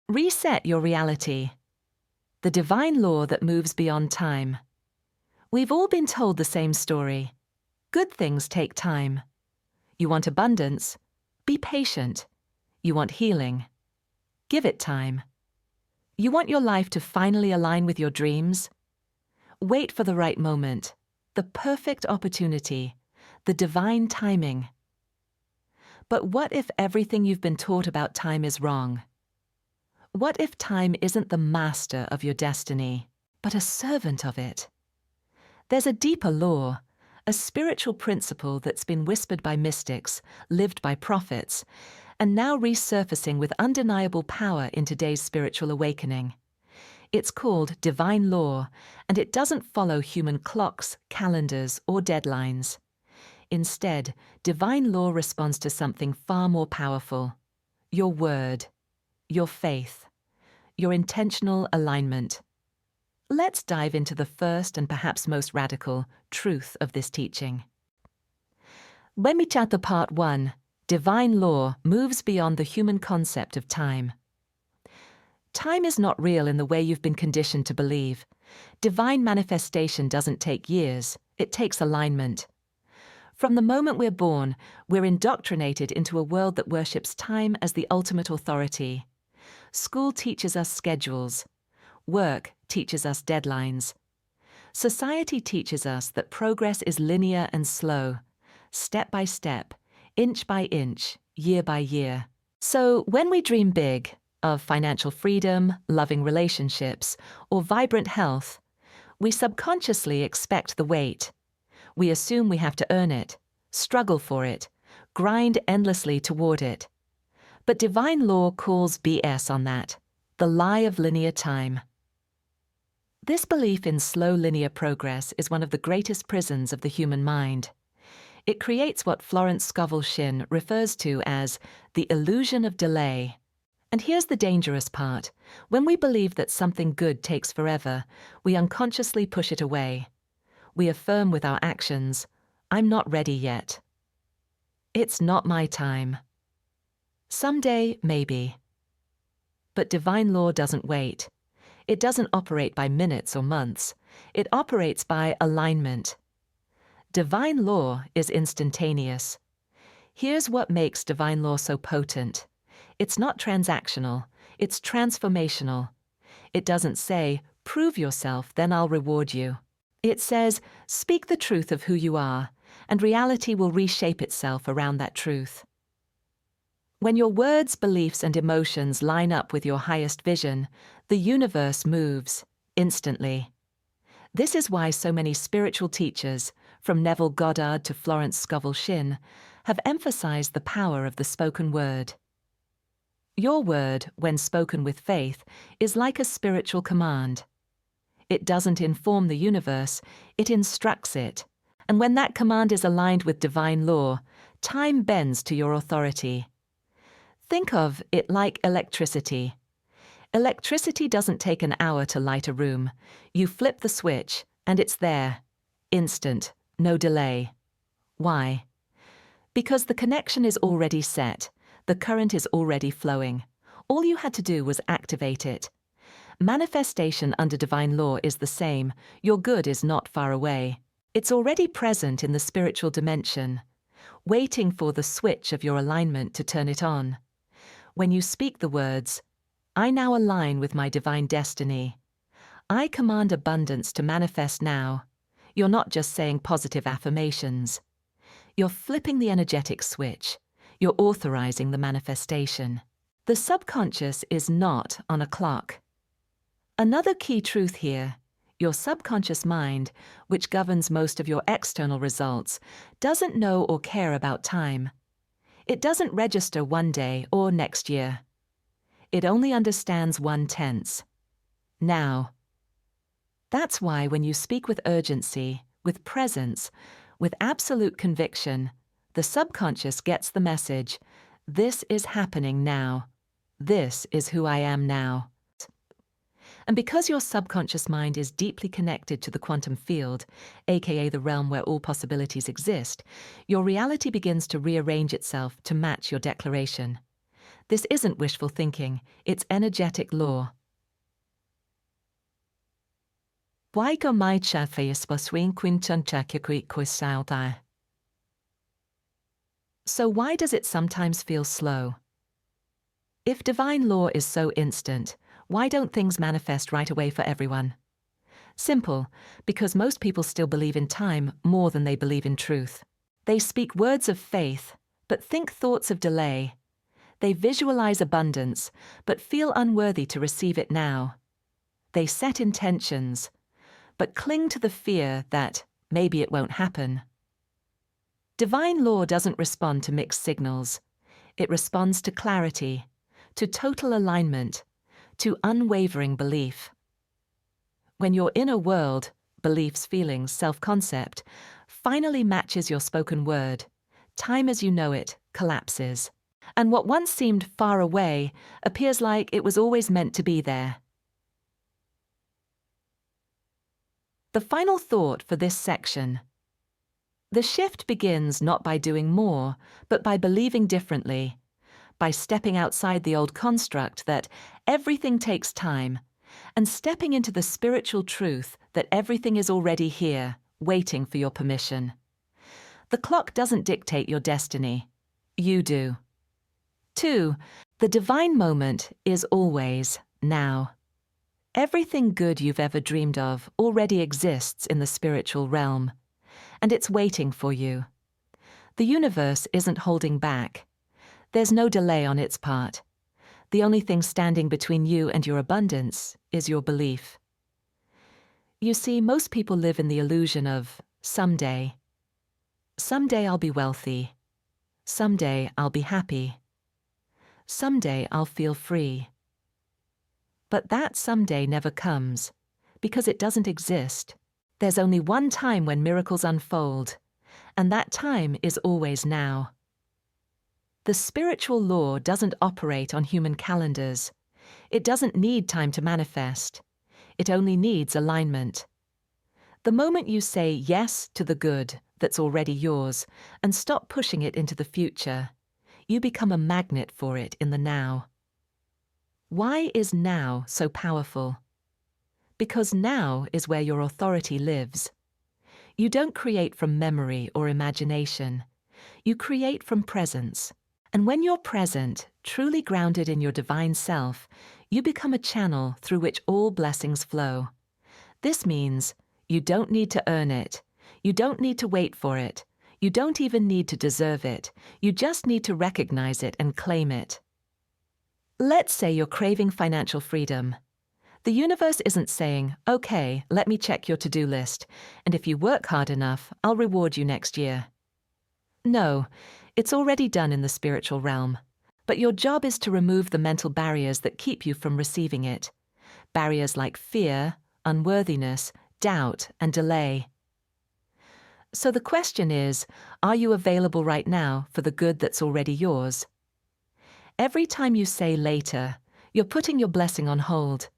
Reset your reality. The divine law that moves beyond time. We've all been told the same story. Good things take time. You want abundance? Be patient. You want healing? Give it time. You want your life to finally align with your dreams? Wait for the right moment, the perfect opportunity, the divine timing. But what if everything you've been taught about time is wrong? What if time isn't the master of your destiny, but a servant of it? There's a deeper law, a spiritual principle that's been whispered by mystics, lived by prophets, and now resurfacing with undeniable power in today's spiritual awakening. It's called divine law, and it doesn't follow human clocks, calendars, or deadlines. Instead, divine law responds to something far more powerful: your word, your faith, your intentional alignment. Let's dive into the first and perhaps most radical truth of this teaching. When we chat the part 1, divine law moves beyond the human concept of time. Time is not real in the way you've been conditioned to believe. Divine manifestation doesn't take years, it takes alignment. From the moment we're born, we're indoctrinated into a world that worships time as the ultimate authority. School teaches us schedules. Work teaches us deadlines. Society teaches us that progress is linear and slow, step by step, inch by inch, year by year. So when we dream big, of financial freedom, loving relationships, or vibrant health, we subconsciously expect the wait. We assume we have to earn it, struggle for it, grind endlessly toward it. But divine law calls BS on that, the lie of linear time. This belief in slow linear progress is one of the greatest prisons of the human mind. It creates what Florence Scovel Shinn refers to as the illusion of delay. And here's the dangerous part. When we believe that something good takes forever, we unconsciously push it away. We affirm with our actions, "I'm not ready yet. It's not my time. Someday, maybe." But divine law doesn't wait. It doesn't operate by minutes or months. It operates by alignment. Divine law is instantaneous. Here's what makes divine law so potent. It's not transactional, it's transformational. It doesn't say, "Prove yourself, then I'll reward you." It says, "Speak the truth of who you are, and reality will reshape itself around that truth." When your words, beliefs, and emotions line up with your highest vision, the universe moves instantly. This is why so many spiritual teachers, from Neville Goddard to Florence Scovel Shinn, have emphasized the power of the spoken word. Your word, when spoken with faith, is like a spiritual command. It doesn't inform the universe, it instructs it. And when that command is aligned with divine law, time bends to your authority. Think of it like electricity. Electricity doesn't take an hour to light a room. You flip the switch, and it's there. Instant, no delay. Why? Because the connection is already set. The current is already flowing. All you had to do was activate it. Manifestation under divine law is the same. Your good is not far away. It's already present in the spiritual dimension, waiting for the switch of your alignment to turn it on. When you speak the words, "I now align with my divine destiny. I command abundance to manifest now," you're not just saying positive affirmations. You're flipping the energetic switch. You're authorizing the manifestation. The subconscious is not on a clock. Another key truth here: your subconscious mind, which governs most of your external results, doesn't know or care about time. It doesn't register one day or next year. It only understands one tense: now. That's why when you speak with urgency, with presence, with absolute conviction, the subconscious gets the message: this is happening now. This is who I am now. And because your subconscious mind is deeply connected to the quantum field, aka the realm where all possibilities exist, your reality begins to rearrange itself to match your declaration. This isn't wishful thinking, it's energetic law. So why does it sometimes feel slow? If divine law is so instant, why don't things manifest right away for everyone? Simple, because most people still believe in time more than they believe in truth. They speak words of faith, but think thoughts of delay. They visualize abundance, but feel unworthy to receive it now. They set intentions, but cling to the fear that maybe it won't happen. Divine law doesn't respond to mixed signals. It responds to clarity, to total alignment, to unwavering belief. When your inner world, beliefs, feelings, self-concept, finally matches your spoken word, time as you know it collapses. And what once seemed far away appears like it was always meant to be there. The final thought for this section. The shift begins not by doing more, but by believing differently, by stepping outside the old construct that everything takes time, and stepping into the spiritual truth that everything is already here, waiting for your permission. The clock doesn't dictate your destiny. You do. 2. The divine moment is always now. Everything good you've ever dreamed of already exists in the spiritual realm, and it's waiting for you. The universe isn't holding back. There's no delay on its part. The only thing standing between you and your abundance is your belief. You see, most people live in the illusion of someday. Someday I'll be wealthy. Someday I'll be happy. Someday I'll feel free. But that someday never comes, because it doesn't exist. There's only one time when miracles unfold, and that time is always now. The spiritual law doesn't operate on human calendars. It doesn't need time to manifest. It only needs alignment. The moment you say yes to the good that's already yours and stop pushing it into the future, you become a magnet for it in the now. Why is now so powerful? Because now is where your authority lives. You don't create from memory or imagination. You create from presence. And when you're present, truly grounded in your divine self, you become a channel through which all blessings flow. This means you don't need to earn it. You don't need to wait for it. You don't even need to deserve it. You just need to recognize it and claim it. Let's say you're craving financial freedom. The universe isn't saying, okay, let me check your to-do list, and if you work hard enough, I'll reward you next year. No, it's already done in the spiritual realm. But your job is to remove the mental barriers that keep you from receiving it. Barriers like fear, unworthiness, doubt, and delay. So the question is, are you available right now for the good that's already yours? Every time you say later, you're putting your blessing on hold.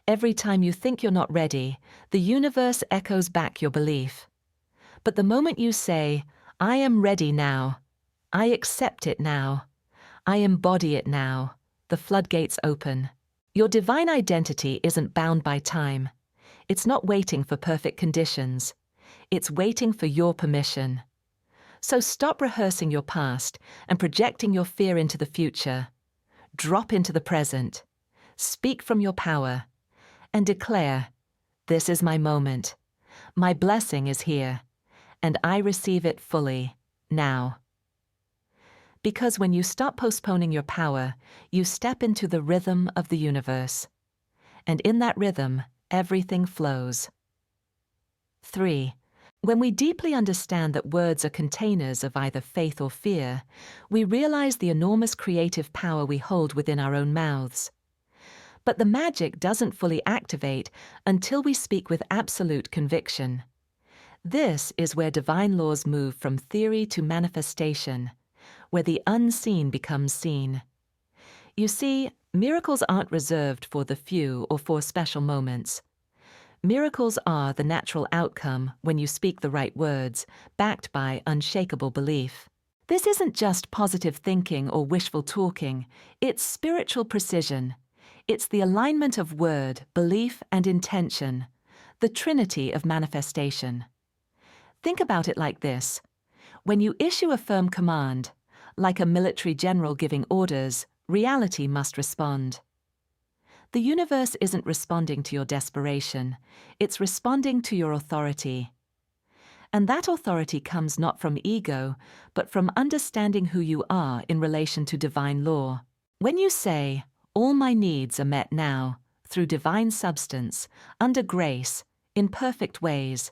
Every time you think you're not ready, the universe echoes back your belief. But the moment you say, I am ready now, I accept it now, I embody it now, the floodgates open. Your divine identity isn't bound by time. It's not waiting for perfect conditions. It's waiting for your permission. So stop rehearsing your past and projecting your fear into the future. Drop into the present. Speak from your power. And declare, this is my moment. My blessing is here. And I receive it fully, now. Because when you stop postponing your power, you step into the rhythm of the universe. And in that rhythm, everything flows. 3. When we deeply understand that words are containers of either faith or fear, we realize the enormous creative power we hold within our own mouths. But the magic doesn't fully activate until we speak with absolute conviction. This is where divine laws move from theory to manifestation, where the unseen becomes seen. You see, miracles aren't reserved for the few or for special moments. Miracles are the natural outcome when you speak the right words, backed by unshakable belief. This isn't just positive thinking or wishful talking, it's spiritual precision. It's the alignment of word, belief, and intention, the trinity of manifestation. Think about it like this. When you issue a firm command, like a military general giving orders, reality must respond. The universe isn't responding to your desperation, it's responding to your authority. And that authority comes not from ego, but from understanding who you are in relation to divine law. When you say, "All my needs are met now, through divine substance, under grace, in perfect ways,"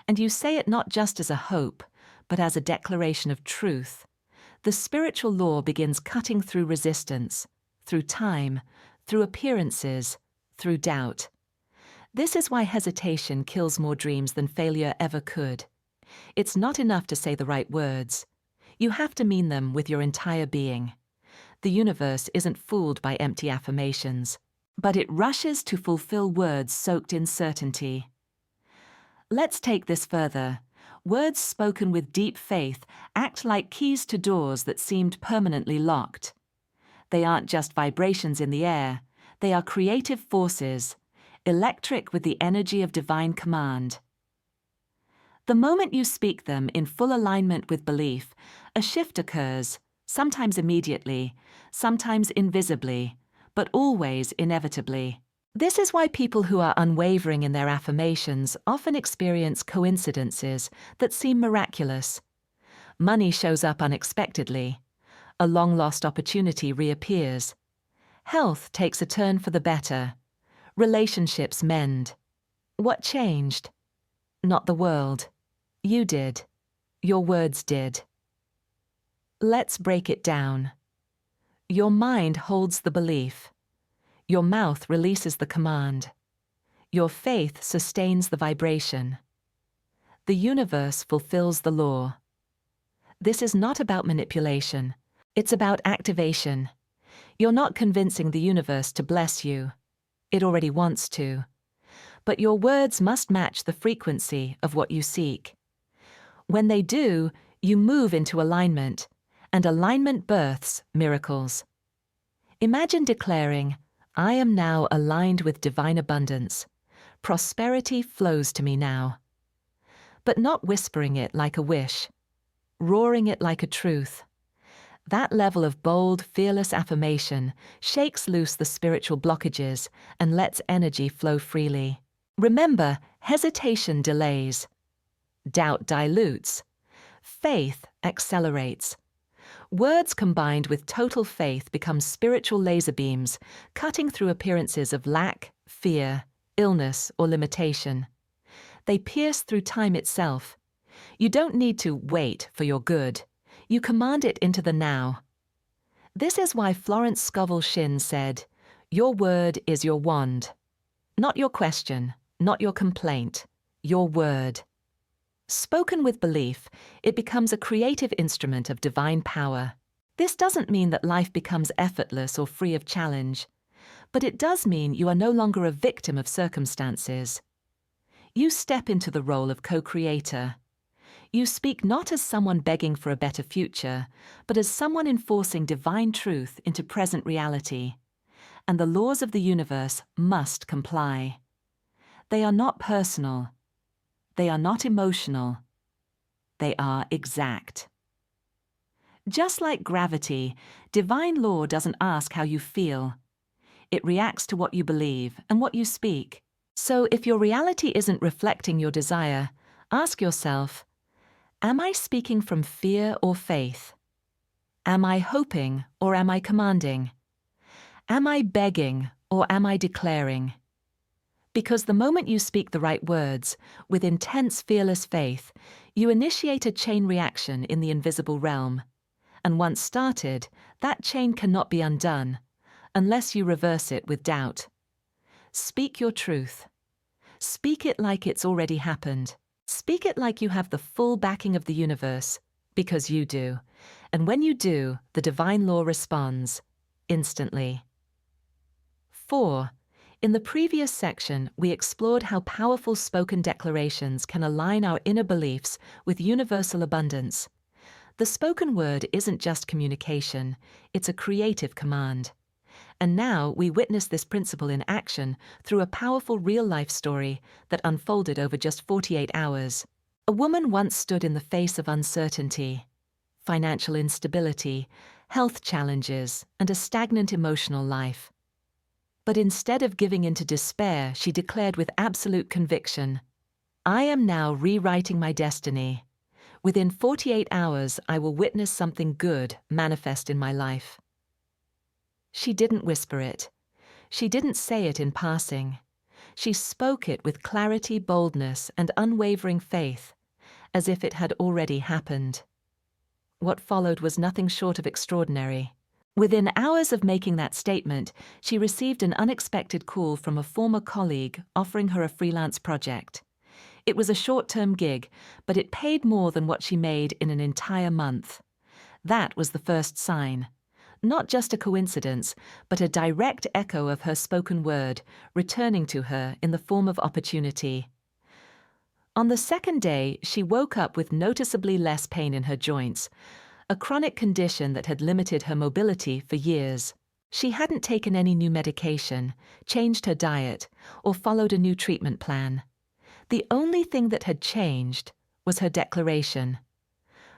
and you say it not just as a hope, but as a declaration of truth, the spiritual law begins cutting through resistance, through time, through appearances, through doubt. This is why hesitation kills more dreams than failure ever could. It's not enough to say the right words. You have to mean them with your entire being. The universe isn't fooled by empty affirmations, but it rushes to fulfill words soaked in certainty. Let's take this further. Words spoken with deep faith act like keys to doors that seemed permanently locked. They aren't just vibrations in the air, they are creative forces, electric with the energy of divine command. The moment you speak them in full alignment with belief, a shift occurs, sometimes immediately, sometimes invisibly, but always inevitably. This is why people who are unwavering in their affirmations often experience coincidences that seem miraculous. Money shows up unexpectedly. A long-lost opportunity reappears. Health takes a turn for the better. Relationships mend. What changed? Not the world. You did. Your words did. Let's break it down. Your mind holds the belief. Your mouth releases the command. Your faith sustains the vibration. The universe fulfills the law. This is not about manipulation. It's about activation. You're not convincing the universe to bless you. It already wants to. But your words must match the frequency of what you seek. When they do, you move into alignment, and alignment births miracles. Imagine declaring, "I am now aligned with divine abundance. Prosperity flows to me now." But not whispering it like a wish, roaring it like a truth. That level of bold, fearless affirmation shakes loose the spiritual blockages and lets energy flow freely. Remember, hesitation delays. Doubt dilutes. Faith accelerates. Words combined with total faith become spiritual laser beams, cutting through appearances of lack, fear, illness, or limitation. They pierce through time itself. You don't need to wait for your good. You command it into the now. This is why Florence Scovel Shinn said, "Your word is your wand." Not your question, not your complaint, your word. Spoken with belief, it becomes a creative instrument of divine power. This doesn't mean that life becomes effortless or free of challenge, but it does mean you are no longer a victim of circumstances. You step into the role of co-creator. You speak not as someone begging for a better future, but as someone enforcing divine truth into present reality. And the laws of the universe must comply. They are not personal. They are not emotional. They are exact. Just like gravity, divine law doesn't ask how you feel. It reacts to what you believe and what you speak. So if your reality isn't reflecting your desire, ask yourself, am I speaking from fear or faith? Am I hoping or am I commanding? Am I begging or am I declaring? Because the moment you speak the right words, with intense, fearless faith, you initiate a chain reaction in the invisible realm. And once started, that chain cannot be undone, unless you reverse it with doubt. Speak your truth. Speak it like it's already happened. Speak it like you have the full backing of the universe, because you do. And when you do, the divine law responds, instantly. 4. In the previous section, we explored how powerful spoken declarations can align our inner beliefs with universal abundance. The spoken word isn't just communication, it's a creative command. And now we witness this principle in action through a powerful real-life story that unfolded over just 48 hours. A woman once stood in the face of uncertainty, financial instability, health challenges, and a stagnant emotional life. But instead of giving in to despair, she declared with absolute conviction, "I am now rewriting my destiny. Within 48 hours, I will witness something good manifest in my life." She didn't whisper it. She didn't say it in passing. She spoke it with clarity, boldness, and unwavering faith, as if it had already happened. What followed was nothing short of extraordinary. Within hours of making that statement, she received an unexpected call from a former colleague offering her a freelance project. It was a short-term gig, but it paid more than what she made in an entire month. That was the first sign. Not just a coincidence, but a direct echo of her spoken word, returning to her in the form of opportunity. On the second day, she woke up with noticeably less pain in her joints, a chronic condition that had limited her mobility for years. She hadn't taken any new medication, changed her diet, or followed a new treatment plan. The only thing that had changed was her declaration.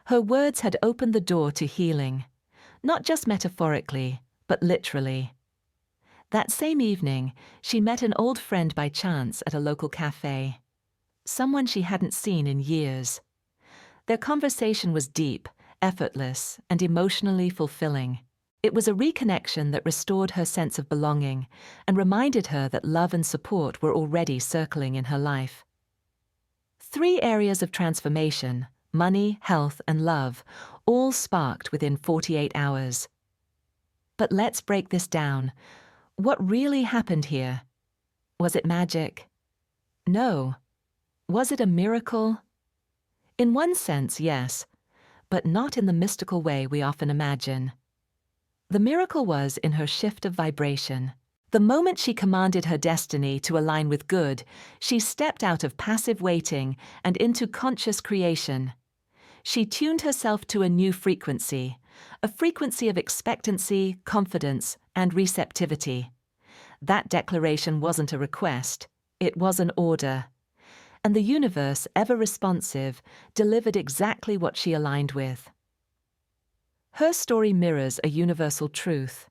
Her words had opened the door to healing. Not just metaphorically, but literally. That same evening, she met an old friend by chance at a local cafe. Someone she hadn't seen in years. Their conversation was deep, effortless, and emotionally fulfilling. It was a reconnection that restored her sense of belonging and reminded her that love and support were already circling in her life. 3 areas of transformation, money, health, and love, all sparked within 48 hours. But let's break this down. What really happened here? Was it magic? No. Was it a miracle? In one sense, yes, but not in the mystical way we often imagine. The miracle was in her shift of vibration. The moment she commanded her destiny to align with good, she stepped out of passive waiting and into conscious creation. She tuned herself to a new frequency, a frequency of expectancy, confidence, and receptivity. That declaration wasn't a request, it was an order. And the universe, ever responsive, delivered exactly what she aligned with. Her story mirrors a universal truth.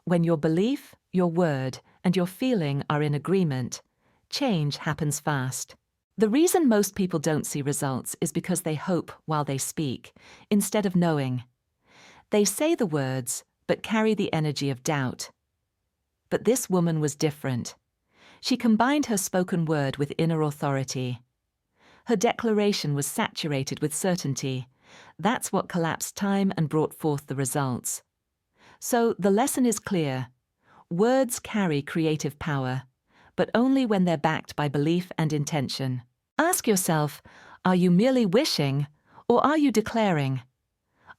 When your belief, your word, and your feeling are in agreement, change happens fast. The reason most people don't see results is because they hope while they speak, instead of knowing. They say the words, but carry the energy of doubt. But this woman was different. She combined her spoken word with inner authority. Her declaration was saturated with certainty. That's what collapsed time and brought forth the results. So the lesson is clear. Words carry creative power, but only when they're backed by belief and intention. Ask yourself, are you merely wishing, or are you declaring?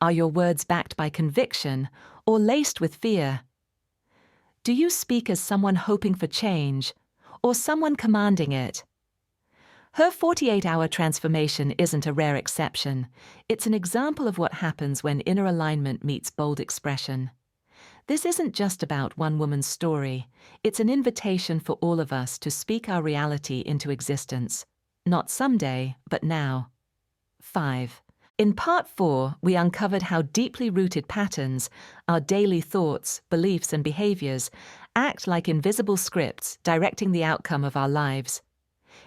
Are your words backed by conviction, or laced with fear? Do you speak as someone hoping for change, or someone commanding it? Her 48-hour transformation isn't a rare exception. It's an example of what happens when inner alignment meets bold expression. This isn't just about one woman's story. It's an invitation for all of us to speak our reality into existence. Not someday, but now. 5. In Part 4, we uncovered how deeply rooted patterns, our daily thoughts, beliefs, and behaviors, act like invisible scripts directing the outcome of our lives.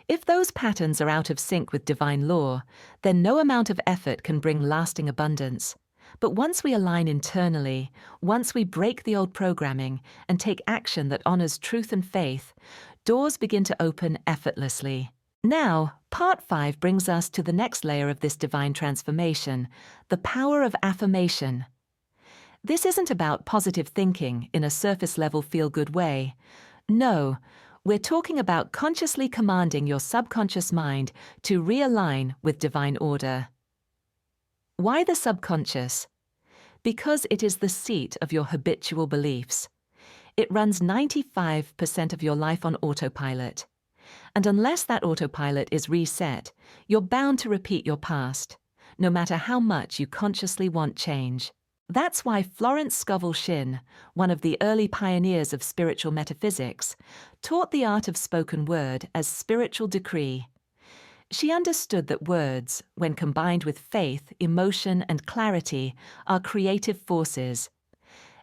If those patterns are out of sync with divine law, then no amount of effort can bring lasting abundance. But once we align internally, once we break the old programming and take action that honors truth and faith, doors begin to open effortlessly. Now, Part 5 brings us to the next layer of this divine transformation, the power of affirmation. This isn't about positive thinking in a surface-level feel-good way. No, we're talking about consciously commanding your subconscious mind to realign with divine order. Why the subconscious? Because it is the seat of your habitual beliefs. It runs 95% of your life on autopilot. And unless that autopilot is reset, you're bound to repeat your past. no matter how much you consciously want change. That's why Florence Scovel Shinn, one of the early pioneers of spiritual metaphysics, taught the art of spoken word as spiritual decree. She understood that words, when combined with faith, emotion, and clarity, are creative forces.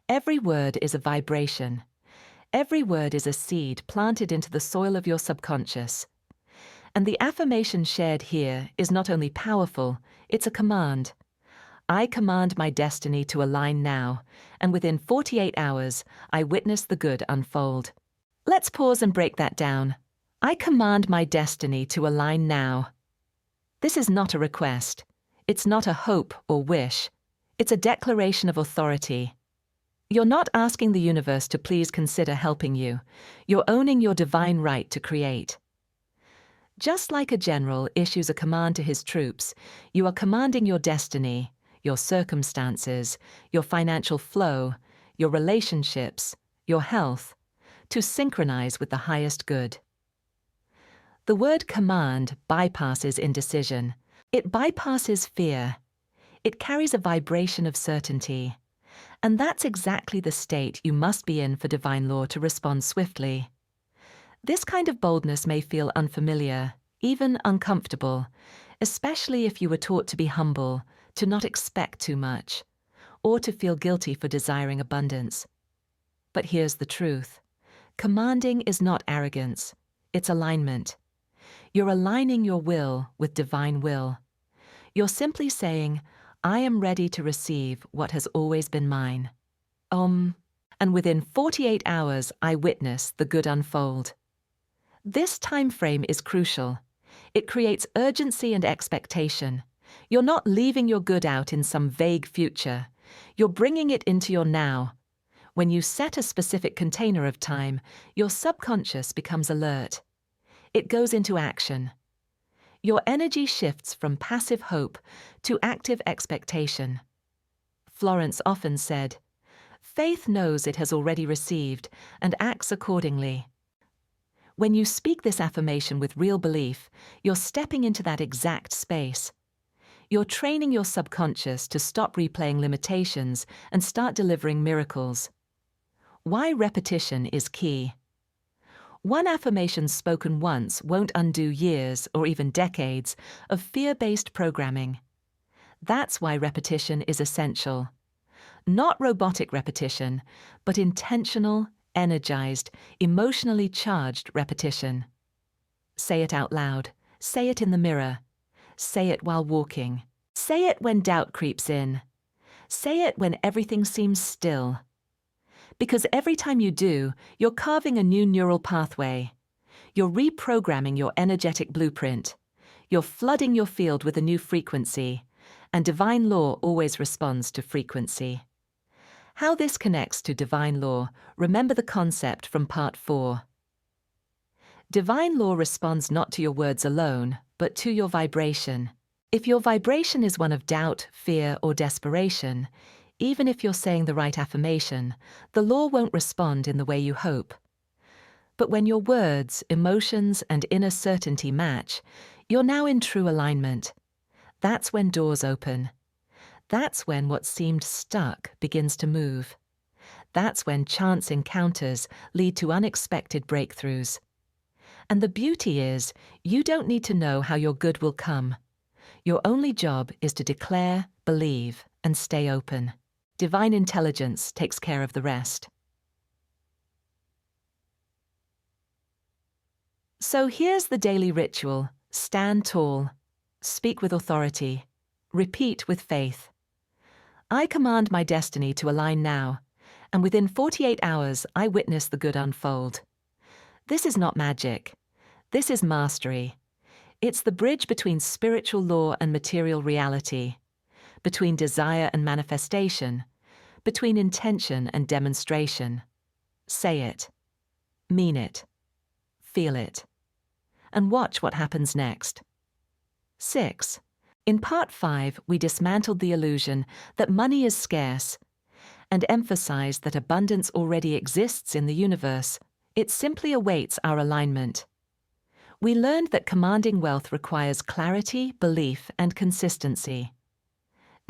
Every word is a vibration. Every word is a seed planted into the soil of your subconscious. And the affirmation shared here is not only powerful, it's a command. I command my destiny to align now, and within 48 hours, I witness the good unfold. Let's pause and break that down. I command my destiny to align now. This is not a request. It's not a hope or wish. It's a declaration of authority. You're not asking the universe to please consider helping you. You're owning your divine right to create. Just like a general issues a command to his troops, you are commanding your destiny, your circumstances, your financial flow, your relationships, your health, to synchronize with the highest good. The word command bypasses indecision. It bypasses fear. It carries a vibration of certainty. And that's exactly the state you must be in for divine law to respond swiftly. This kind of boldness may feel unfamiliar, even uncomfortable, especially if you were taught to be humble, to not expect too much, or to feel guilty for desiring abundance. But here's the truth. Commanding is not arrogance, it's alignment. You're aligning your will with divine will. You're simply saying, I am ready to receive what has always been mine. And within 48 hours, I witness the good unfold. This time frame is crucial. It creates urgency and expectation. You're not leaving your good out in some vague future. You're bringing it into your now. When you set a specific container of time, your subconscious becomes alert. It goes into action. Your energy shifts from passive hope to active expectation. Florence often said, faith knows it has already received and acts accordingly. When you speak this affirmation with real belief, you're stepping into that exact space. You're training your subconscious to stop replaying limitations and start delivering miracles. Why repetition is key. One affirmation spoken once won't undo years or even decades of fear-based programming. That's why repetition is essential. Not robotic repetition, but intentional, energized, emotionally charged repetition. Say it out loud. Say it in the mirror. Say it while walking. Say it when doubt creeps in. Say it when everything seems still. Because every time you do, you're carving a new neural pathway. You're reprogramming your energetic blueprint. You're flooding your field with a new frequency. And divine law always responds to frequency. How this connects to divine law, remember the concept from part 4. Divine law responds not to your words alone, but to your vibration. If your vibration is one of doubt, fear, or desperation, even if you're saying the right affirmation, the law won't respond in the way you hope. But when your words, emotions, and inner certainty match, you're now in true alignment. That's when doors open. That's when what seemed stuck begins to move. That's when chance encounters lead to unexpected breakthroughs. And the beauty is, you don't need to know how your good will come. Your only job is to declare, believe, and stay open. Divine intelligence takes care of the rest. So here's the daily ritual. Stand tall. Speak with authority. Repeat with faith. I command my destiny to align now, and within 48 hours I witness the good unfold. This is not magic. This is mastery. It's the bridge between spiritual law and material reality, between desire and manifestation, between intention and demonstration. Say it. Mean it. Feel it. And watch what happens next. 6. In part 5, we dismantled the illusion that money is scarce and emphasized that abundance already exists in the universe. It simply awaits our alignment. We learned that commanding wealth requires clarity, belief, and consistency.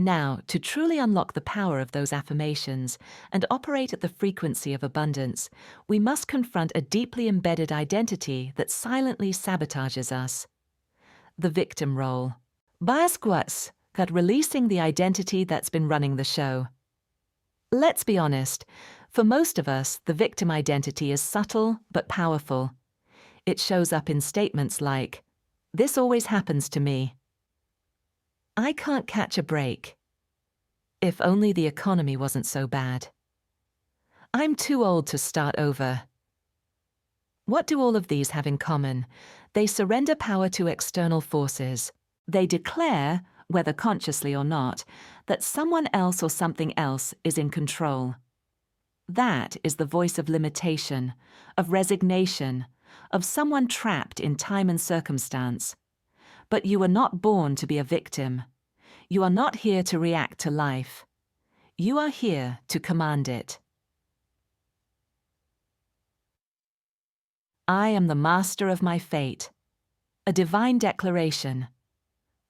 Now, to truly unlock the power of those affirmations and operate at the frequency of abundance, we must confront a deeply embedded identity that silently sabotages us: the victim role. Biasquats got releasing the identity that's been running the show. Let's be honest, for most of us, the victim identity is subtle but powerful. It shows up in statements like, "This always happens to me." "I can't catch a break." "If only the economy wasn't so bad." "I'm too old to start over." What do all of these have in common? They surrender power to external forces. They declare, whether consciously or not, that someone else or something else is in control. That is the voice of limitation, of resignation, of someone trapped in time and circumstance. But you were not born to be a victim. You are not here to react to life. You are here to command it. I am the master of my fate. A divine declaration.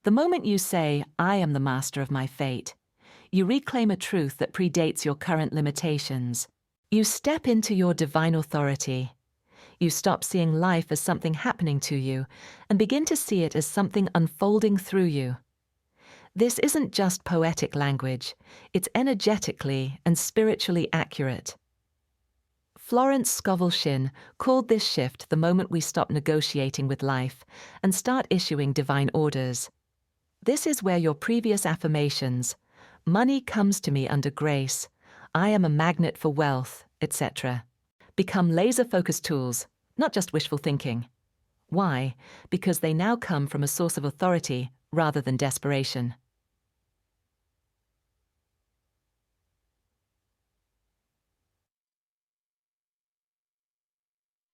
The moment you say, "I am the master of my fate," you reclaim a truth that predates your current limitations. You step into your divine authority. You stop seeing life as something happening to you and begin to see it as something unfolding through you. This isn't just poetic language, it's energetically and spiritually accurate. Florence Scovel Shinn called this shift the moment we stop negotiating with life and start issuing divine orders. This is where your previous affirmations, "Money comes to me under grace," "I am a magnet for wealth," etc., become laser-focused tools, not just wishful thinking. Why? Because they now come from a source of authority rather than desperation.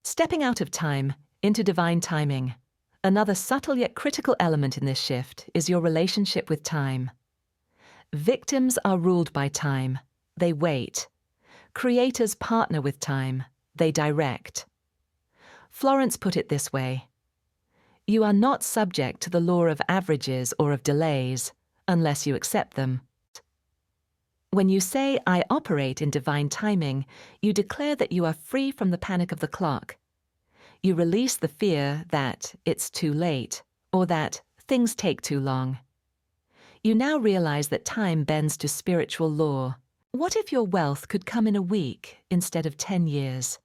Stepping out of time into divine timing. Another subtle yet critical element in this shift is your relationship with time. Victims are ruled by time. They wait. Creators partner with time. They direct. Florence put it this way: "You are not subject to the law of averages or of delays, unless you accept them." When you say, "I operate in divine timing," you declare that you are free from the panic of the clock. You release the fear that it's too late, or that things take too long. You now realize that time bends to spiritual law. What if your wealth could come in a week instead of 10 years?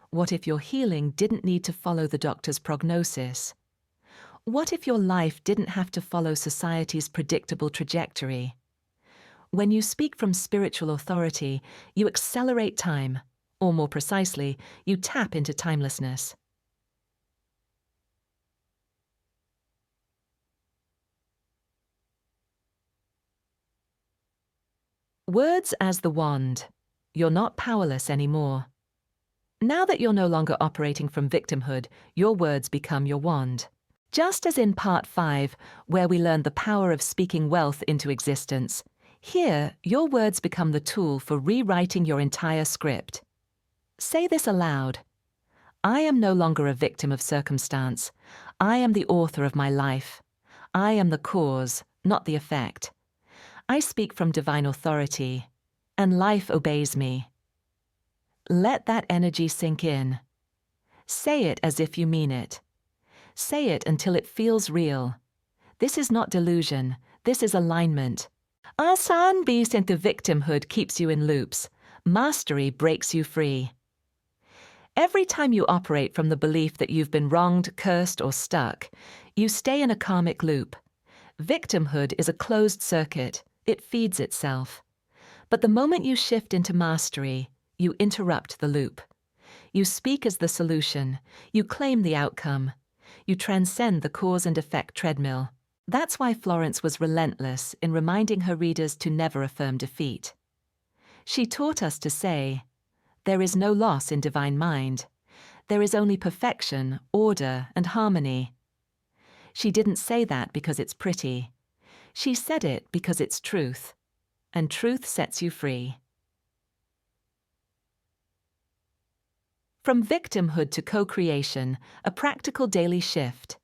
What if your healing didn't need to follow the doctor's prognosis? What if your life didn't have to follow society's predictable trajectory? When you speak from spiritual authority, you accelerate time, or more precisely, you tap into timelessness. Words as the wand. You're not powerless anymore. Now that you're no longer operating from victimhood, your words become your wand. Just as in Part 5, where we learned the power of speaking wealth into existence, here your words become the tool for rewriting your entire script. Say this aloud: "I am no longer a victim of circumstance. I am the author of my life. I am the cause, not the effect. I speak from divine authority, and life obeys me." Let that energy sink in. Say it as if you mean it. Say it until it feels real. This is not delusion. This is alignment. Asan beast into victimhood keeps you in loops. Mastery breaks you free. Every time you operate from the belief that you've been wronged, cursed, or stuck, you stay in a karmic loop. Victimhood is a closed circuit. It feeds itself. But the moment you shift into mastery, you interrupt the loop. You speak as the solution. You claim the outcome. You transcend the cause and effect treadmill. That's why Florence was relentless in reminding her readers to never affirm defeat. She taught us to say, "There is no loss in divine mind. There is only perfection, order, and harmony." She didn't say that because it's pretty. She said it because it's truth. And truth sets you free. From victimhood to co-creation, a practical daily shift.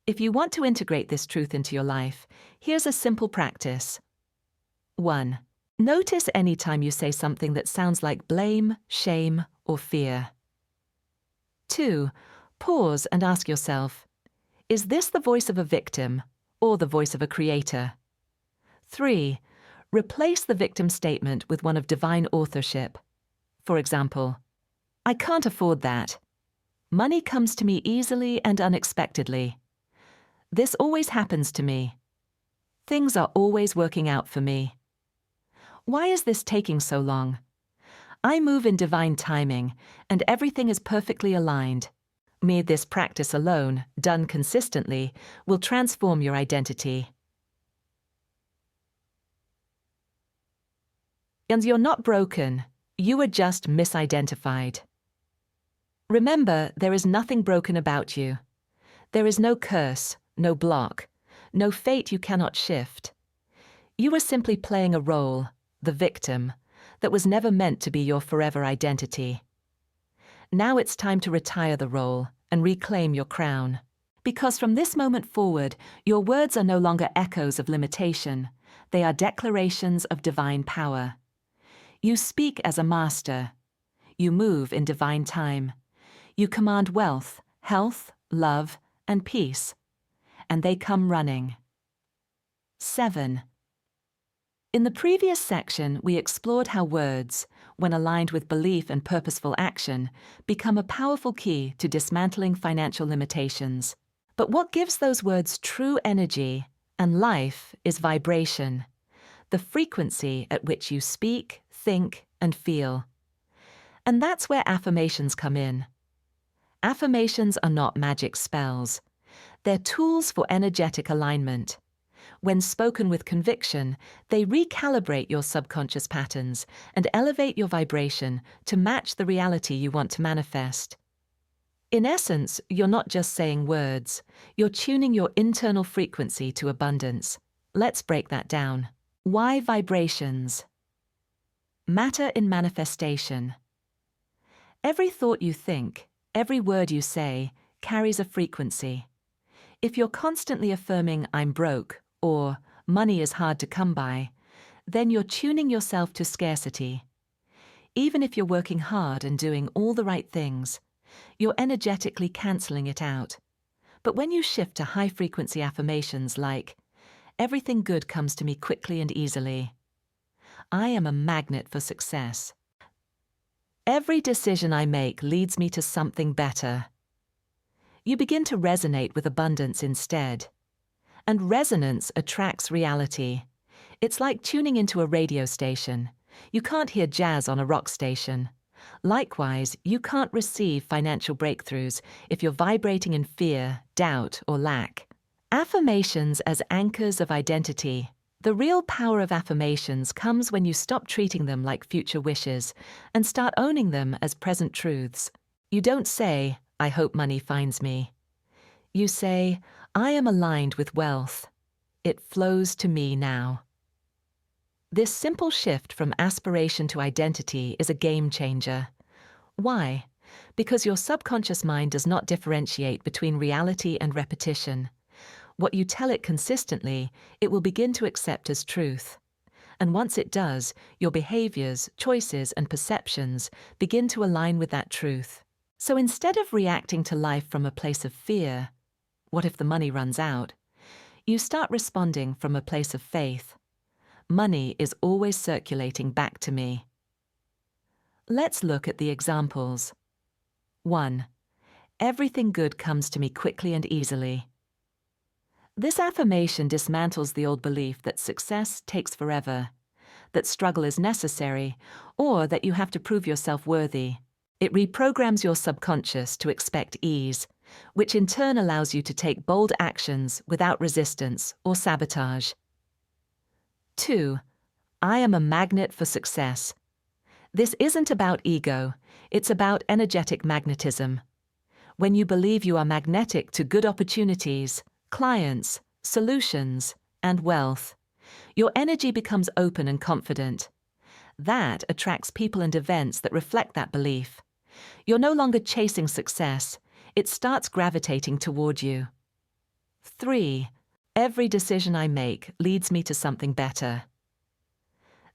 If you want to integrate this truth into your life, here's a simple practice. 1. Notice any time you say something that sounds like blame, shame, or fear. 2. Pause and ask yourself, is this the voice of a victim or the voice of a creator? 3. Replace the victim statement with one of divine authorship. For example, I can't afford that. Money comes to me easily and unexpectedly. This always happens to me. Things are always working out for me. Why is this taking so long? I move in divine timing, and everything is perfectly aligned. This practice alone, done consistently, will transform your identity. And you're not broken. You are just misidentified. Remember, there is nothing broken about you. There is no curse, no block, no fate you cannot shift. You are simply playing a role, the victim, that was never meant to be your forever identity. Now it's time to retire the role and reclaim your crown. Because from this moment forward, your words are no longer echoes of limitation. They are declarations of divine power. You speak as a master. You move in divine time. You command wealth, health, love, and peace. And they come running. 7. In the previous section, we explored how words, when aligned with belief and purposeful action, become a powerful key to dismantling financial limitations. But what gives those words true energy and life is vibration, the frequency at which you speak, think, and feel. And that's where affirmations come in. Affirmations are not magic spells. They're tools for energetic alignment. When spoken with conviction, they recalibrate your subconscious patterns and elevate your vibration to match the reality you want to manifest. In essence, you're not just saying words, you're tuning your internal frequency to abundance. Let's break that down. Why vibrations? Matter in manifestation. Every thought you think, every word you say, carries a frequency. If you're constantly affirming, I'm broke, or money is hard to come by, then you're tuning yourself to scarcity. Even if you're working hard and doing all the right things, you're energetically cancelling it out. But when you shift to high-frequency affirmations like, everything good comes to me quickly and easily. I am a magnet for success. Every decision I make leads me to something better. You begin to resonate with abundance instead. And resonance attracts reality. It's like tuning into a radio station. You can't hear jazz on a rock station. Likewise, you can't receive financial breakthroughs if you're vibrating in fear, doubt, or lack. Affirmations as anchors of identity. The real power of affirmations comes when you stop treating them like future wishes and start owning them as present truths. You don't say, I hope money finds me. You say, I am aligned with wealth. It flows to me now. This simple shift from aspiration to identity is a game changer. Why? Because your subconscious mind does not differentiate between reality and repetition. What you tell it consistently, it will begin to accept as truth. And once it does, your behaviors, choices, and perceptions begin to align with that truth. So instead of reacting to life from a place of fear, what if the money runs out? You start responding from a place of faith. Money is always circulating back to me. Let's look at the examples. 1. Everything good comes to me quickly and easily. This affirmation dismantles the old belief that success takes forever, that struggle is necessary, or that you have to prove yourself worthy. It reprograms your subconscious to expect ease, which in turn allows you to take bold actions without resistance or sabotage. 2. I am a magnet for success. This isn't about ego, it's about energetic magnetism. When you believe you are magnetic to good opportunities, clients, solutions, and wealth, your energy becomes open and confident. That attracts people and events that reflect that belief. You're no longer chasing success, it starts gravitating toward you. 3. Every decision I make leads me to something better.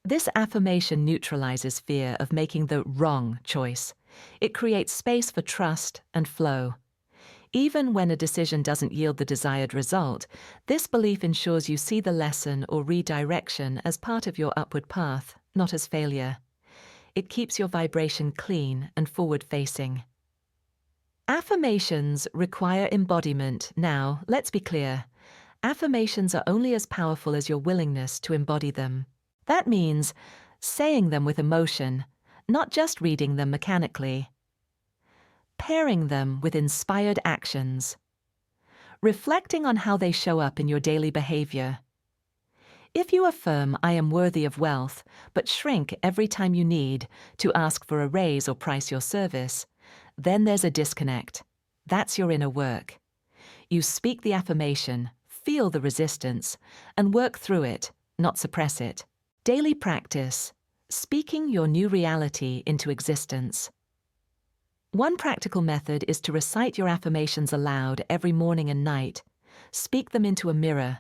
This affirmation neutralizes fear of making the wrong choice. It creates space for trust and flow. Even when a decision doesn't yield the desired result, this belief ensures you see the lesson or redirection as part of your upward path, not as failure. It keeps your vibration clean and forward-facing. Affirmations require embodiment. Now, let's be clear. Affirmations are only as powerful as your willingness to embody them. That means saying them with emotion, not just reading them mechanically. Pairing them with inspired actions. Reflecting on how they show up in your daily behavior. If you affirm, "I am worthy of wealth," but shrink every time you need to ask for a raise or price your service, then there's a disconnect. That's your inner work. You speak the affirmation, feel the resistance, and work through it, not suppress it. Daily practice, speaking your new reality into existence. One practical method is to recite your affirmations aloud every morning and night. Speak them into a mirror.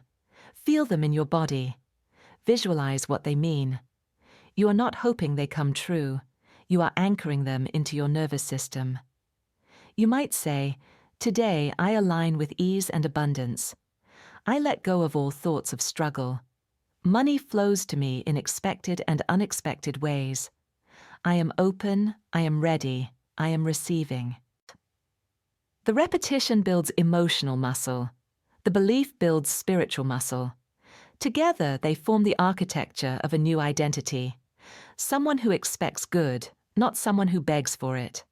Feel them in your body. Visualize what they mean. You are not hoping they come true. You are anchoring them into your nervous system. You might say, "Today I align with ease and abundance. I let go of all thoughts of struggle. Money flows to me in expected and unexpected ways. I am open, I am ready, I am receiving." The repetition builds emotional muscle. The belief builds spiritual muscle. Together, they form the architecture of a new identity. Someone who expects good, not someone who begs for it.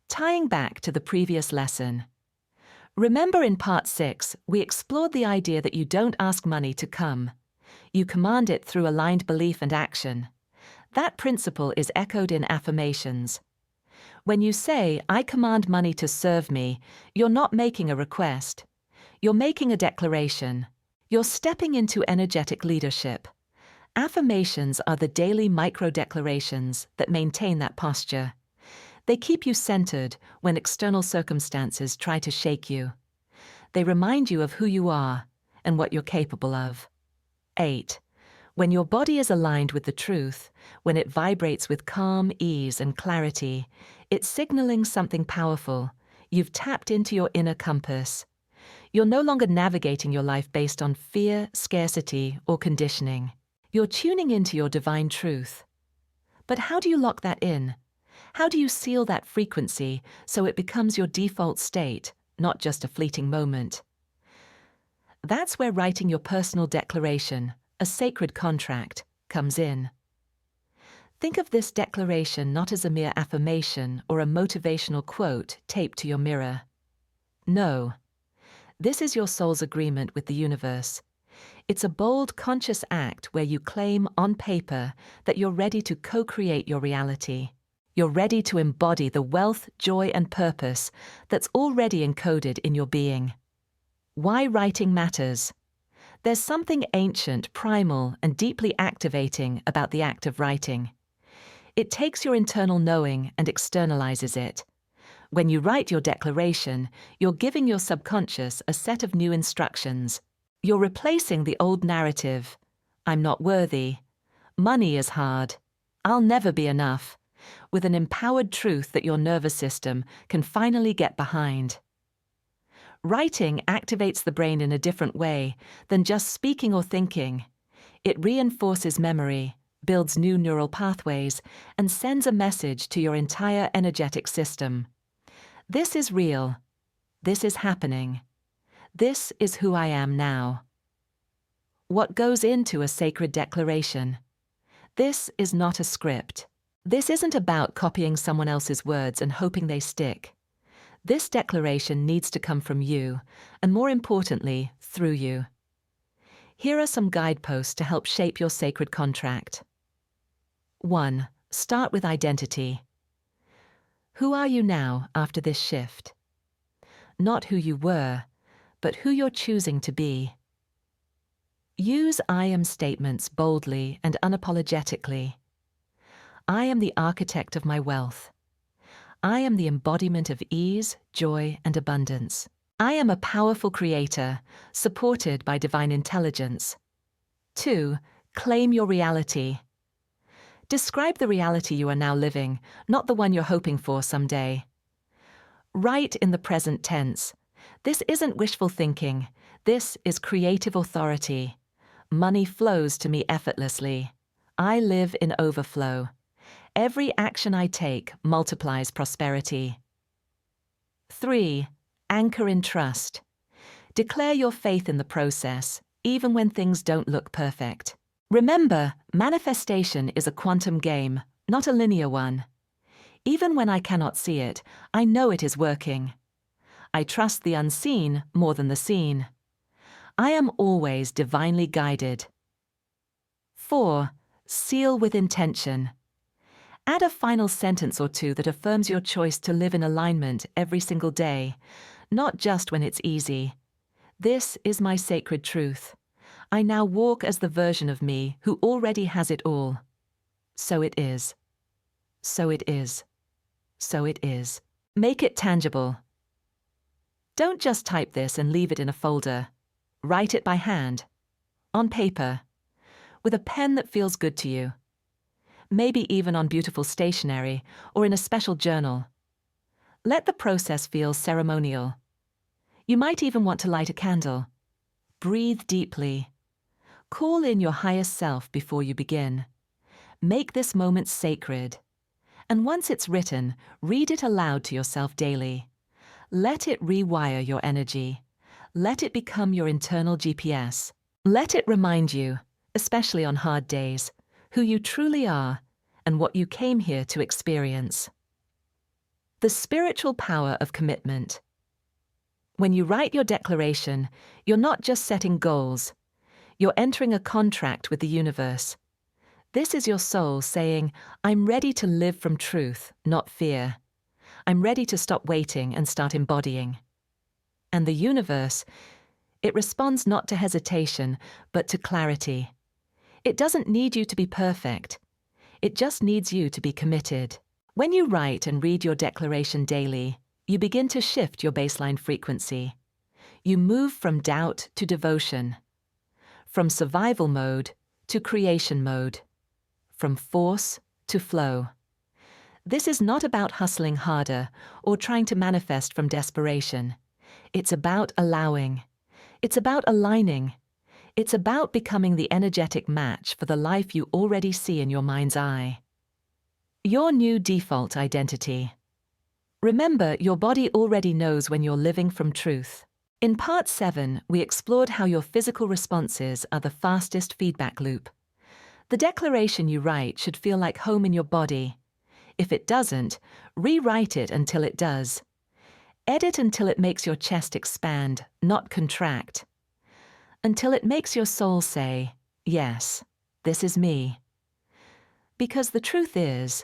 Tying back to the previous lesson. Remember in Part 6, we explored the idea that you don't ask money to come. You command it through aligned belief and action. That principle is echoed in affirmations. When you say, "I command money to serve me," you're not making a request. You're making a declaration. You're stepping into energetic leadership. Affirmations are the daily micro-declarations that maintain that posture. They keep you centered when external circumstances try to shake you. They remind you of who you are and what you're capable of. 8. When your body is aligned with the truth, when it vibrates with calm, ease, and clarity, it's signaling something powerful. You've tapped into your inner compass. You're no longer navigating your life based on fear, scarcity, or conditioning. You're tuning into your divine truth. But how do you lock that in? How do you seal that frequency so it becomes your default state, not just a fleeting moment? That's where writing your personal declaration, a sacred contract, comes in. Think of this declaration not as a mere affirmation or a motivational quote taped to your mirror. No. This is your soul's agreement with the universe. It's a bold, conscious act where you claim on paper that you're ready to co-create your reality. You're ready to embody the wealth, joy, and purpose that's already encoded in your being. Why writing matters? There's something ancient, primal, and deeply activating about the act of writing. It takes your internal knowing and externalizes it. When you write your declaration, you're giving your subconscious a set of new instructions. You're replacing the old narrative, "I'm not worthy," "Money is hard," "I'll never be enough," with an empowered truth that your nervous system can finally get behind. Writing activates the brain in a different way than just speaking or thinking. It reinforces memory, builds new neural pathways, and sends a message to your entire energetic system. This is real. This is happening. This is who I am now. What goes into a sacred declaration? This is not a script. This isn't about copying someone else's words and hoping they stick. This declaration needs to come from you, and more importantly, through you. Here are some guideposts to help shape your sacred contract. 1. Start with identity. Who are you now after this shift? Not who you were, but who you're choosing to be. Use I am statements boldly and unapologetically. I am the architect of my wealth. I am the embodiment of ease, joy, and abundance. I am a powerful creator, supported by divine intelligence. 2. Claim your reality. Describe the reality you are now living, not the one you're hoping for someday. Write in the present tense. This isn't wishful thinking. This is creative authority. Money flows to me effortlessly. I live in overflow. Every action I take multiplies prosperity. 3. Anchor in trust. Declare your faith in the process, even when things don't look perfect. Remember, manifestation is a quantum game, not a linear one. Even when I cannot see it, I know it is working. I trust the unseen more than the seen. I am always divinely guided. 4. Seal with intention. Add a final sentence or two that affirms your choice to live in alignment every single day, not just when it's easy. This is my sacred truth. I now walk as the version of me who already has it all. So it is. So it is. So it is. Make it tangible. Don't just type this and leave it in a folder. Write it by hand, on paper, with a pen that feels good to you. Maybe even on beautiful stationery or in a special journal. Let the process feel ceremonial. You might even want to light a candle. Breathe deeply. Call in your highest self before you begin. Make this moment sacred. And once it's written, read it aloud to yourself daily. Let it rewire your energy. Let it become your internal GPS. Let it remind you, especially on hard days, who you truly are and what you came here to experience. The spiritual power of commitment. When you write your declaration, you're not just setting goals. You're entering a contract with the universe. This is your soul saying, I'm ready to live from truth, not fear. I'm ready to stop waiting and start embodying. And the universe, it responds not to hesitation, but to clarity. It doesn't need you to be perfect. It just needs you to be committed. When you write and read your declaration daily, you begin to shift your baseline frequency. You move from doubt to devotion, from survival mode to creation mode, from force to flow. This is not about hustling harder or trying to manifest from desperation. It's about allowing. It's about aligning. It's about becoming the energetic match for the life you already see in your mind's eye. Your new default identity. Remember, your body already knows when you're living from truth. In Part 7, we explored how your physical responses are the fastest feedback loop. The declaration you write should feel like home in your body. If it doesn't, rewrite it until it does. Edit until it makes your chest expand, not contract. Until it makes your soul say, yes, this is me. Because the truth is,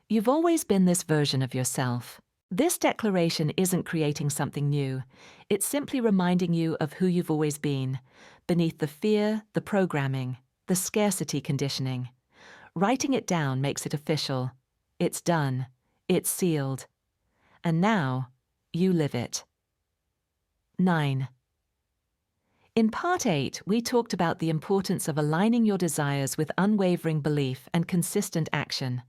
you've always been this version of yourself. This declaration isn't creating something new. It's simply reminding you of who you've always been, beneath the fear, the programming, the scarcity conditioning. Writing it down makes it official. It's done. It's sealed. And now, you live it. 9. In Part 8, we talked about the importance of aligning your desires with unwavering belief and consistent action,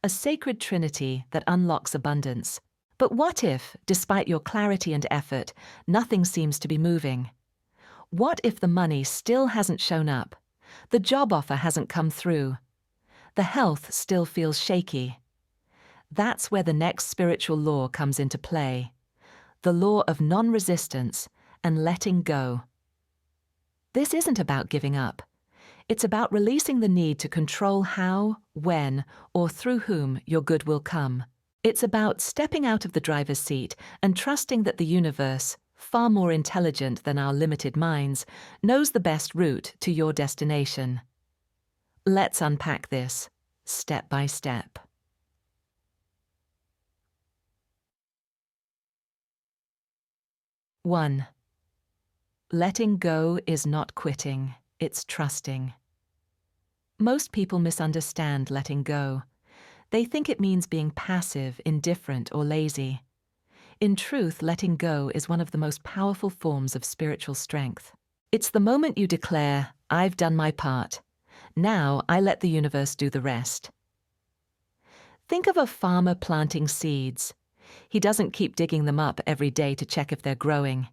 a sacred trinity that unlocks abundance. But what if, despite your clarity and effort, nothing seems to be moving? What if the money still hasn't shown up? The job offer hasn't come through? The health still feels shaky? That's where the next spiritual law comes into play. The law of non-resistance and letting go. This isn't about giving up. It's about releasing the need to control how, when, or through whom your good will come. It's about stepping out of the driver's seat and trusting that the universe, far more intelligent than our limited minds, knows the best route to your destination. Let's unpack this, step by step. 1. Letting go is not quitting, it's trusting. Most people misunderstand letting go. They think it means being passive, indifferent, or lazy. In truth, letting go is one of the most powerful forms of spiritual strength. It's the moment you declare, I've done my part. Now I let the universe do the rest. Think of a farmer planting seeds. He doesn't keep digging them up every day to check if they're growing.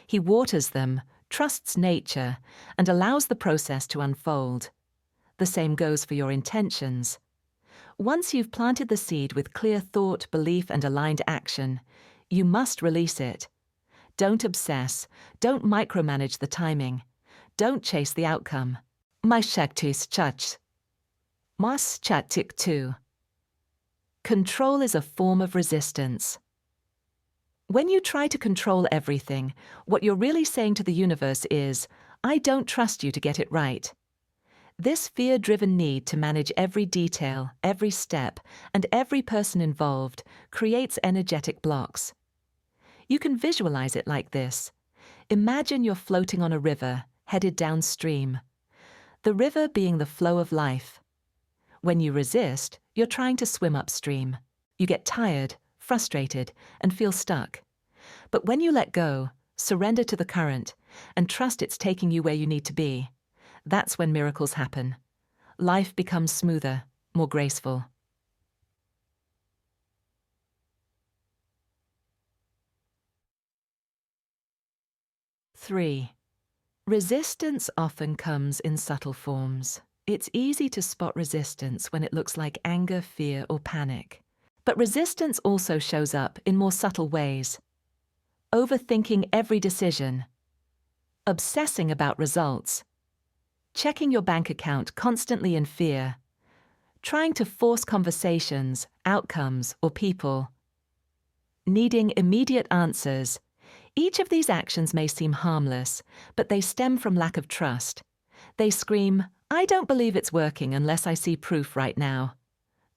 He waters them, trusts nature, and allows the process to unfold. The same goes for your intentions. Once you've planted the seed with clear thought, belief, and aligned action, you must release it. Don't obsess. Don't micromanage the timing. Don't chase the outcome. Control is a form of resistance. When you try to control everything, what you're really saying to the universe is, I don't trust you to get it right. This fear-driven need to manage every detail, every step, and every person involved creates energetic blocks. You can visualize it like this. Imagine you're floating on a river, headed downstream. The river being the flow of life. When you resist, you're trying to swim upstream. You get tired, frustrated, and feel stuck. But when you let go, surrender to the current, and trust it's taking you where you need to be, that's when miracles happen. Life becomes smoother, more graceful. 3. Resistance often comes in subtle forms. It's easy to spot resistance when it looks like anger, fear, or panic. But resistance also shows up in more subtle ways. Overthinking every decision. Obsessing about results. Checking your bank account constantly in fear. Trying to force conversations, outcomes, or people. Needing immediate answers. Each of these actions may seem harmless, but they stem from lack of trust. They scream, I don't believe it's working unless I see proof right now.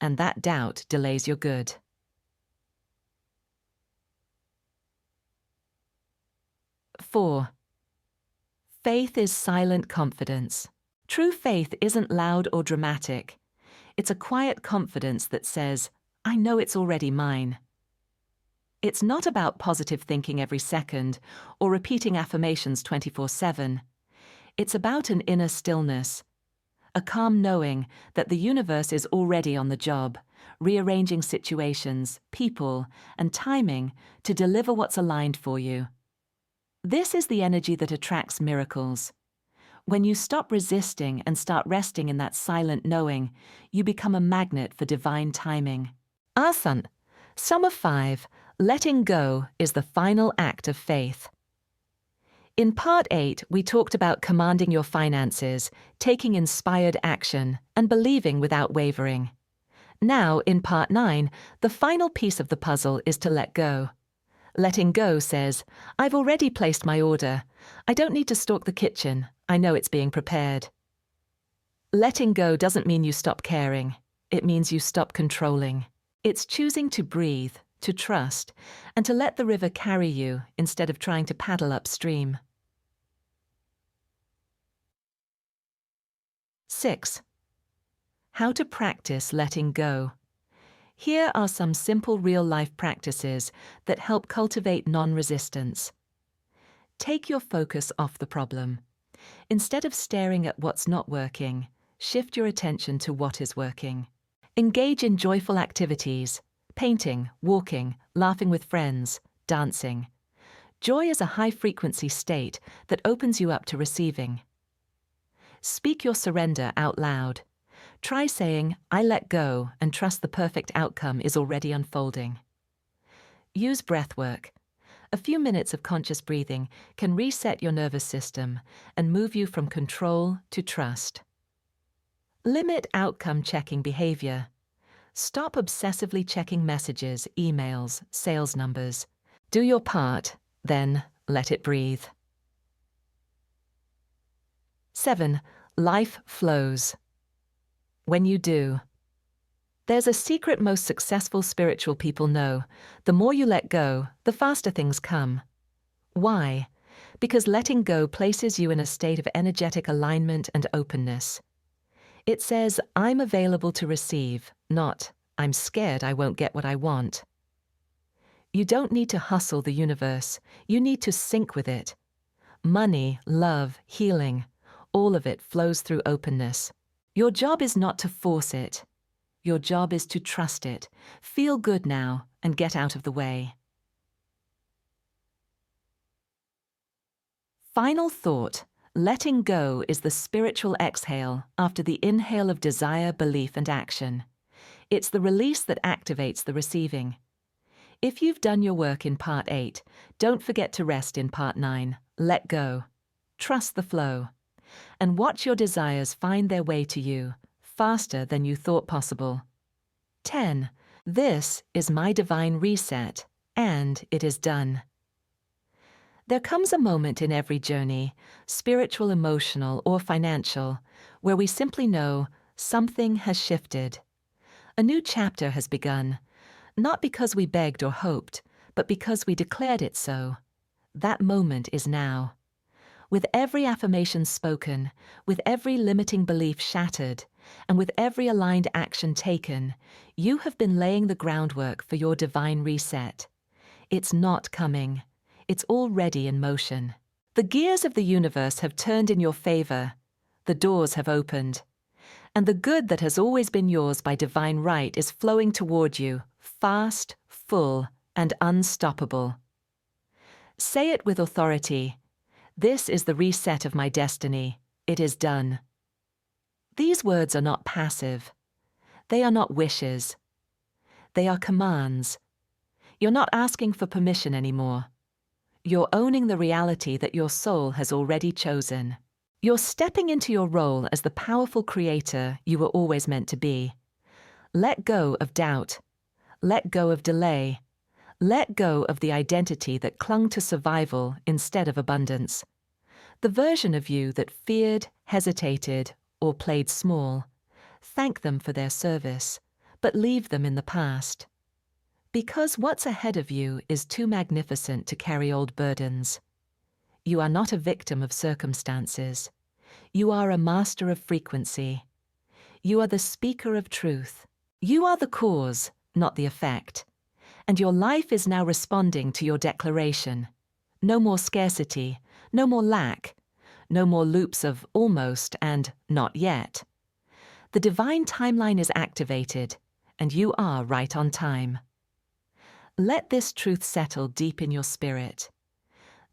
And that doubt delays your good. 4. Faith is silent confidence. True faith isn't loud or dramatic. It's a quiet confidence that says, I know it's already mine. It's not about positive thinking every second or repeating affirmations 24/7. It's about an inner stillness, a calm knowing that the universe is already on the job, rearranging situations, people, and timing to deliver what's aligned for you. This is the energy that attracts miracles. When you stop resisting and start resting in that silent knowing, you become a magnet for divine timing. Asan, Summer 5, letting go is the final act of faith. In Part 8, we talked about commanding your finances, taking inspired action, and believing without wavering. Now, in Part 9, the final piece of the puzzle is to let go. Letting go says, I've already placed my order. I don't need to stalk the kitchen. I know it's being prepared. Letting go doesn't mean you stop caring. It means you stop controlling. It's choosing to breathe, to trust, and to let the river carry you instead of trying to paddle upstream. 6. How to practice letting go. Here are some simple real-life practices that help cultivate non-resistance. Take your focus off the problem. Instead of staring at what's not working, shift your attention to what is working. Engage in joyful activities, painting, walking, laughing with friends, dancing. Joy is a high-frequency state that opens you up to receiving. Speak your surrender out loud. Try saying, I let go and trust the perfect outcome is already unfolding. Use breath work. A few minutes of conscious breathing can reset your nervous system and move you from control to trust. Limit outcome-checking behavior. Stop obsessively checking messages, emails, sales numbers. Do your part, then let it breathe. 7. Life flows. When you do. There's a secret most successful spiritual people know. The more you let go, the faster things come. Why? Because letting go places you in a state of energetic alignment and openness. It says, I'm available to receive, not, I'm scared I won't get what I want. You don't need to hustle the universe. You need to sync with it. Money, love, healing, all of it flows through openness. Your job is not to force it. Your job is to trust it. Feel good now and get out of the way. Final thought. Letting go is the spiritual exhale after the inhale of desire, belief, and action. It's the release that activates the receiving. If you've done your work in part 8, don't forget to rest in part 9. Let go. Trust the flow. And watch your desires find their way to you, faster than you thought possible. 10. This is my divine reset, and it is done. There comes a moment in every journey, spiritual, emotional, or financial, where we simply know something has shifted. A new chapter has begun, not because we begged or hoped, but because we declared it so. That moment is now. With every affirmation spoken, with every limiting belief shattered, and with every aligned action taken, you have been laying the groundwork for your divine reset. It's not coming. It's already in motion. The gears of the universe have turned in your favor. The doors have opened. And the good that has always been yours by divine right is flowing toward you, fast, full, and unstoppable. Say it with authority. This is the reset of my destiny. It is done. These words are not passive. They are not wishes. They are commands. You're not asking for permission anymore. You're owning the reality that your soul has already chosen. You're stepping into your role as the powerful creator you were always meant to be. Let go of doubt. Let go of delay. Let go of the identity that clung to survival instead of abundance. The version of you that feared, hesitated, or played small. Thank them for their service, but leave them in the past. Because what's ahead of you is too magnificent to carry old burdens. You are not a victim of circumstances. You are a master of frequency. You are the speaker of truth. You are the cause, not the effect. And your life is now responding to your declaration. No more scarcity, no more lack, no more loops of almost and not yet. The divine timeline is activated, and you are right on time. Let this truth settle deep in your spirit.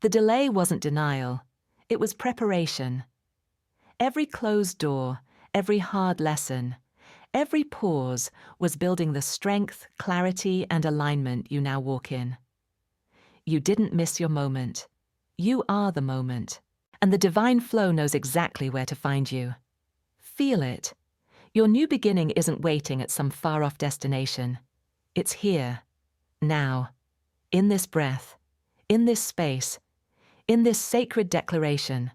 The delay wasn't denial, it was preparation. Every closed door, every hard lesson, every pause was building the strength, clarity, and alignment you now walk in. You didn't miss your moment. You are the moment, and the divine flow knows exactly where to find you. Feel it. Your new beginning isn't waiting at some far-off destination. It's here. Now, in this breath, in this space, in this sacred declaration.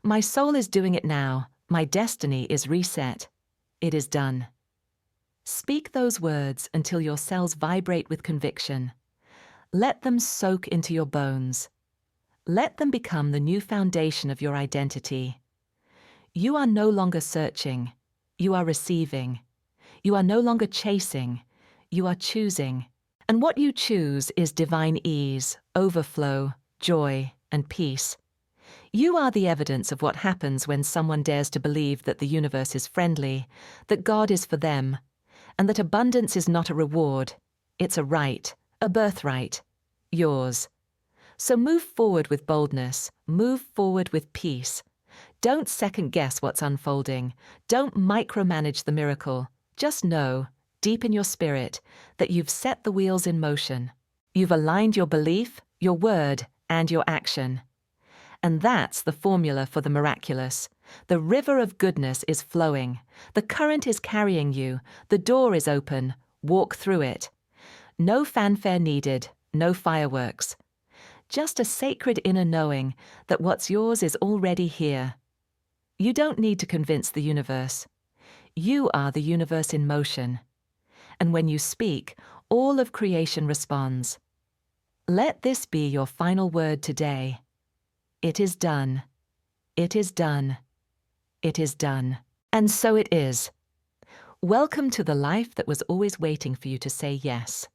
My soul is doing it now. My destiny is reset. It is done. Speak those words until your cells vibrate with conviction. Let them soak into your bones. Let them become the new foundation of your identity. You are no longer searching. You are receiving. You are no longer chasing. You are choosing. And what you choose is divine ease, overflow, joy, and peace. You are the evidence of what happens when someone dares to believe that the universe is friendly, that God is for them, and that abundance is not a reward, it's a right, a birthright, yours. So move forward with boldness, move forward with peace. Don't second-guess what's unfolding. Don't micromanage the miracle. Just know, deep in your spirit, that you've set the wheels in motion. You've aligned your belief, your word, and your action. And that's the formula for the miraculous. The river of goodness is flowing. The current is carrying you. The door is open. Walk through it. No fanfare needed, no fireworks. Just a sacred inner knowing that what's yours is already here. You don't need to convince the universe. You are the universe in motion. And when you speak, all of creation responds. Let this be your final word today. It is done. It is done. It is done. And so it is. Welcome to the life that was always waiting for you to say yes.